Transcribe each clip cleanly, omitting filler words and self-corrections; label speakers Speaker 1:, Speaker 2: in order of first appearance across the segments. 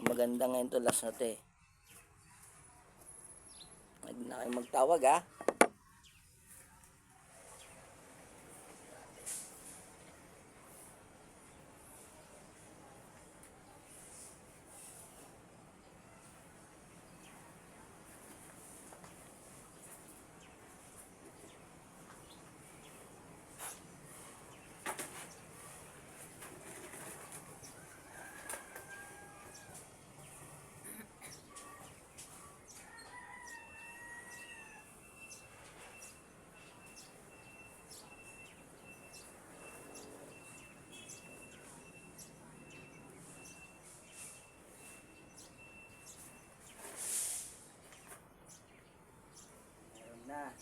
Speaker 1: Maganda ngayon to, last na to eh. Huwag na kayo magtawag ha. Na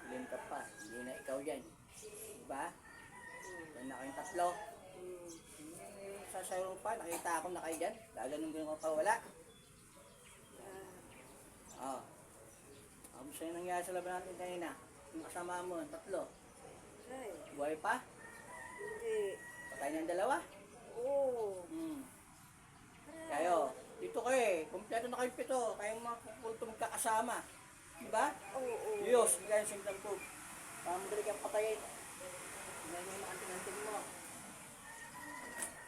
Speaker 1: ilim ka pa, hindi na ikaw yan, diba? Yan na kayong tatlo. Sasayaw pa, nakita ako na kayo dyan, lalo nung gano'n pa wala. Ano sa'yo nangyari sa laban natin kanina? Yung kasama mo, yung tatlo buhay pa?
Speaker 2: Hindi.
Speaker 1: Patay ng dalawa?
Speaker 2: Oo.
Speaker 1: Kayo, dito kayo eh, kumpleto na kayo pito, kayong mga kultong kakasama. Diba?
Speaker 2: Oo.
Speaker 1: Diyos, hindi kayo simpan po. Para madali kang patayin. Hindi mo makanting-anting mo.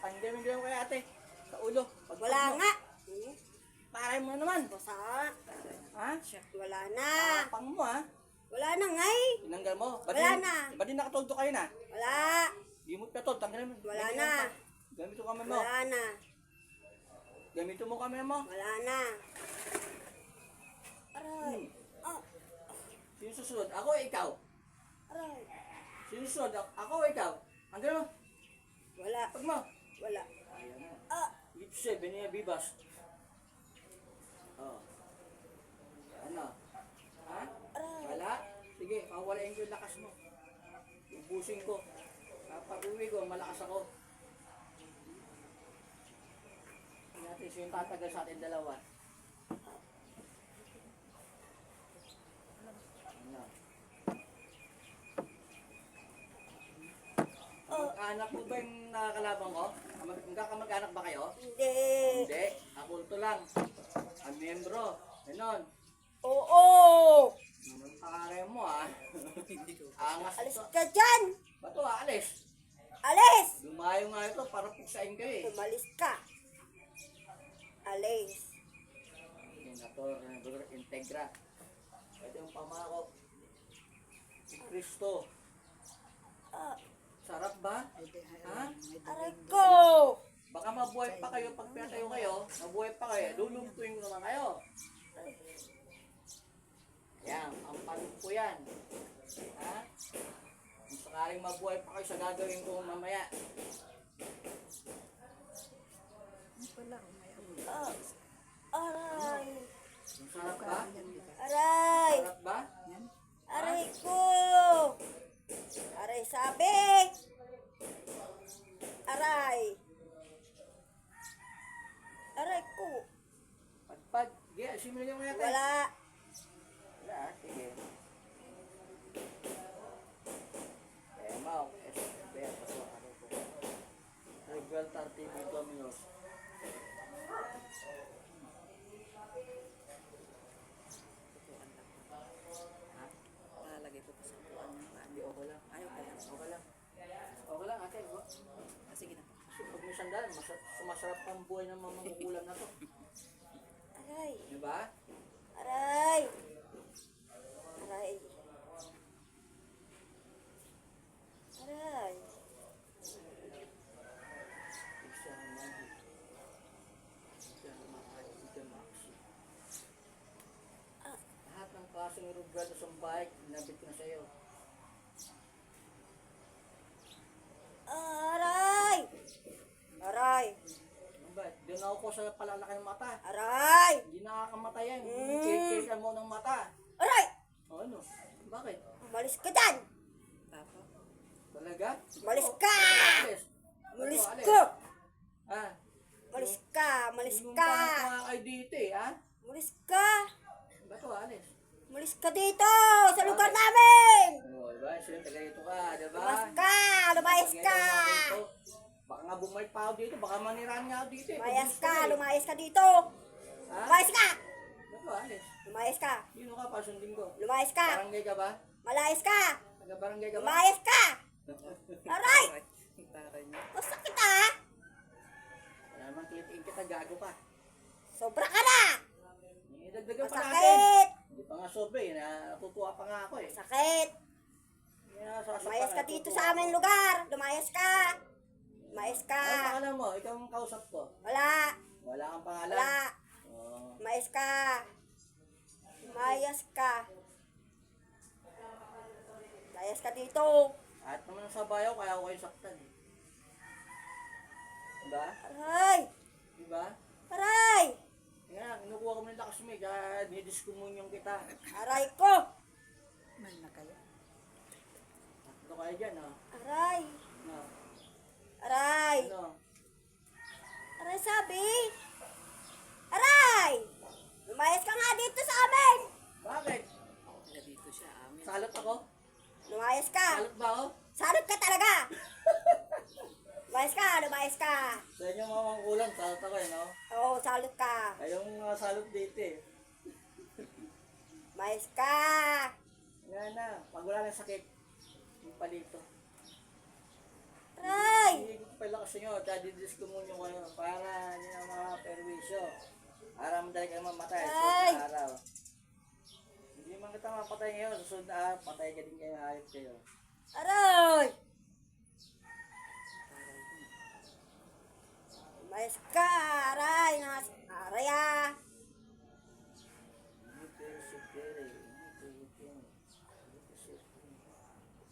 Speaker 1: Panggamin ko kay ate. Sa ulo.
Speaker 2: Wala nga.
Speaker 1: Paray mo na naman.
Speaker 2: Basa.
Speaker 1: Ha?
Speaker 2: Wala na.
Speaker 1: Pang mo ha?
Speaker 2: Wala na nga eh.
Speaker 1: Tinanggal mo.
Speaker 2: Wala na.
Speaker 1: Ba't di nakatuldo kayo na?
Speaker 2: Wala.
Speaker 1: Di mo patod. Tanggalin mo.
Speaker 2: Wala na.
Speaker 1: Gamito kami mo.
Speaker 2: Wala na.
Speaker 1: Gamito mo kami mo.
Speaker 2: Wala na. Aray.
Speaker 1: Sino susunod? Ako o ikaw?
Speaker 2: Aray.
Speaker 1: Sino susunod? Ako o ikaw? Tanggalin mo.
Speaker 2: Wala.
Speaker 1: Pag mo.
Speaker 2: Wala.
Speaker 1: Ayan mo.
Speaker 2: Ah.
Speaker 1: Ito siya. Beniya Bibas. Oh. Ano? Ha?
Speaker 2: Aray.
Speaker 1: Wala? Sige, pawalain ko yung lakas mo. Ubusin ko. Pag uwi ko, malakas ako. Tingnan natin sino yung tatagal sa atin dalawa. Ano? Mag-anak mo ba yung nakakalabang ko? Magkakamag-anak ba kayo?
Speaker 2: Hindi.
Speaker 1: Hindi. Akulto lang. Ang miyembro. Ganon.
Speaker 2: Oo.
Speaker 1: Anong pakare mo ah? Angas
Speaker 2: Alis
Speaker 1: ito.
Speaker 2: ka dyan.
Speaker 1: Bato alis.
Speaker 2: Alis.
Speaker 1: Lumayo nga ito para puksain kayo eh.
Speaker 2: Umalis ka. Alis.
Speaker 1: Senator Integra. Ito yung pamako. Si Cristo.
Speaker 2: Ah.
Speaker 1: Sarap ba? Ha?
Speaker 2: Aray ko.
Speaker 1: Baka mabuhay pa kayo pag pinatayo kayo. Mabuhay pa kayo. Lulumpuin ko naman kayo. Yan. Ang panig ko yan. Ha? Kung sakaling mabuhay pa kayo sa gagawin ko mamaya.
Speaker 2: Ah. Aray.
Speaker 1: Sarap ba?
Speaker 2: Aray.
Speaker 1: Sarap ba?
Speaker 2: Aray ko. Aray sabi. Aray. Aray ko.
Speaker 1: Pagpag. Yeah, simulin mo yata.
Speaker 2: Wala.
Speaker 1: Wala. Sige. Mau. SPR. Gibraltar TV Dominos.
Speaker 3: Lalagay ko pa sa puan ng
Speaker 1: Hindi, okay lang.
Speaker 3: Ayaw ka lang.
Speaker 1: Okay lang. Okay lang, ate.
Speaker 3: Sige na.
Speaker 1: Pag may sandal, sumasarap ang buhay ng mga magugulang na to.
Speaker 2: Aray.
Speaker 1: Diba?
Speaker 2: Aray. Aray. Aray.
Speaker 1: Isa Magi. Isa Mahal. Isa Maxi. Lahat ng kaso ni Roberto sa bike, nabit ko na sa'yo.
Speaker 2: Aray. Aray.
Speaker 1: Ano ba? Doon ako ko sa palalaki ng mata.
Speaker 2: Aray.
Speaker 1: Hindi nakakamatay yan. Kikita mo ng mata.
Speaker 2: Aray.
Speaker 1: O ano? Bakit?
Speaker 2: Umalis ka dyan.
Speaker 3: Papa.
Speaker 1: Talaga?
Speaker 2: Umalis ka.
Speaker 1: Alis.
Speaker 2: Umalis
Speaker 1: Alis.
Speaker 2: ka.
Speaker 1: Ah,
Speaker 2: Umalis ka. Umalis
Speaker 1: yung
Speaker 2: ka.
Speaker 1: mga kayo dito eh, ha?
Speaker 2: Umalis ka.
Speaker 1: Ba't to, alis?
Speaker 2: Umalis ka dito. Sa lugar namin.
Speaker 1: O, diba? Sino taga dito ka, diba?
Speaker 2: Umalis ka. Lumayas ka.
Speaker 1: Baka nga bumalik pa ako dito, baka manirahan nga ako dito eh.
Speaker 2: Lumayas
Speaker 1: Pag
Speaker 2: ka,
Speaker 1: gusto ko eh.
Speaker 2: lumayas ka dito.
Speaker 1: Ha?
Speaker 2: Lumayas ka.
Speaker 1: Ano ba, alis?
Speaker 2: Lumayas ka.
Speaker 1: Sino ka pa, sundin ko?
Speaker 2: Lumayas ka.
Speaker 1: Barangay ka ba?
Speaker 2: Malayas ka.
Speaker 1: Taga-barangay ka ba?
Speaker 2: Lumayas ka. Aray!
Speaker 3: Taray niya.
Speaker 2: O sakit ah.
Speaker 1: Wala naman klitiin kita, gago ka.
Speaker 2: Sobra ka na.
Speaker 1: Dagdagan pa natin.
Speaker 2: Masakit.
Speaker 1: Hindi pa nga sobe, natutuwa pa nga ako eh.
Speaker 2: Sakit. Lumayas ka dito sa aming lugar. Lumayas ka. Lumayas
Speaker 1: Ano
Speaker 2: ka.
Speaker 1: pangalan mo? Ikaw ang kausap ko.
Speaker 2: Wala.
Speaker 1: Wala kang pangalan?
Speaker 2: Wala.
Speaker 1: Oh.
Speaker 2: Lumayas ka. Lumayas ka. Lumayas ka dito.
Speaker 1: At naman sa bayaw, kaya ako kayo saktan. Diba?
Speaker 2: Aray.
Speaker 1: Diba?
Speaker 2: Aray.
Speaker 1: Nga, kinukuha ko mo ng lakas mo eh, kaya didiskumunyon kita.
Speaker 2: Aray ko.
Speaker 3: Man na kayo.
Speaker 1: Tatlo kayo dyan, ha?
Speaker 2: Aray.
Speaker 1: Ano?
Speaker 2: Aray.
Speaker 1: Ano?
Speaker 2: Aray sabi. Aray. Lumayas ka nga dito sa amin.
Speaker 1: Bakit?
Speaker 3: Taga dito siya, amin.
Speaker 1: Salot ako?
Speaker 2: Lumayas ka.
Speaker 1: Salot ba ako?
Speaker 2: Salot ka talaga. Lumayas ka. Lumayas ka.
Speaker 1: Sa inyo mga mangkulang, salot ako eh, no?
Speaker 2: Oo, salot ka.
Speaker 1: Ayong mga salot dito eh.
Speaker 2: Lumayas ka.
Speaker 1: Nga na, pag wala ng sakit, yung palito.
Speaker 2: Aray.
Speaker 1: Hindi ko pa lakas nyo, kaya didiskumunyon kayo para hindi na mga perwisyo. Para madali kayo mamatay,
Speaker 2: Ay!
Speaker 1: susunod na araw. Hindi man kita mapatay ngayon, susunod na araw, patay ka din kayo, ayot kayo.
Speaker 2: Aray. Lumayas ka. Aray. Aray ah.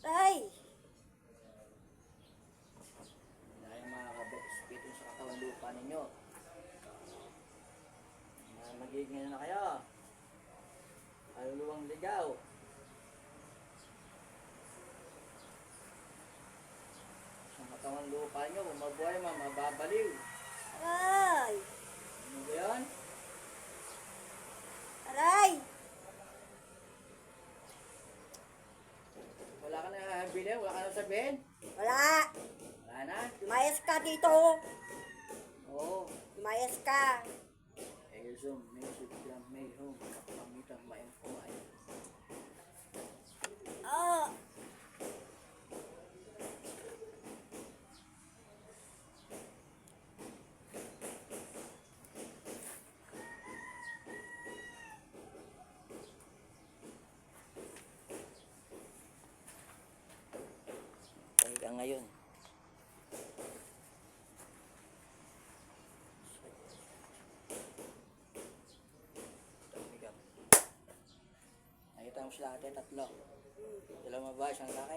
Speaker 2: Aray.
Speaker 1: Dahil mga kabet-spitong sa katawan lupa ninyo. Magiging na kayo. Kaluluwang ligaw. Sa katawan lupa nyo, mabuhay mababaliw.
Speaker 2: Aray.
Speaker 1: Ano ba yun?
Speaker 2: Aray.
Speaker 1: Wala ka na bilhin? Wala ka na sabihin?
Speaker 2: Wala.
Speaker 1: Wala na?
Speaker 2: Lumayas ka dito.
Speaker 1: Oo.
Speaker 2: Lumayas ka.
Speaker 1: Zoom, music, drum, may home, pamitan, maing kumain.
Speaker 2: Ah.
Speaker 1: Hanggang ngayon. Nakita mo sila ate, tatlo. Dalawang babae, isang lalaki.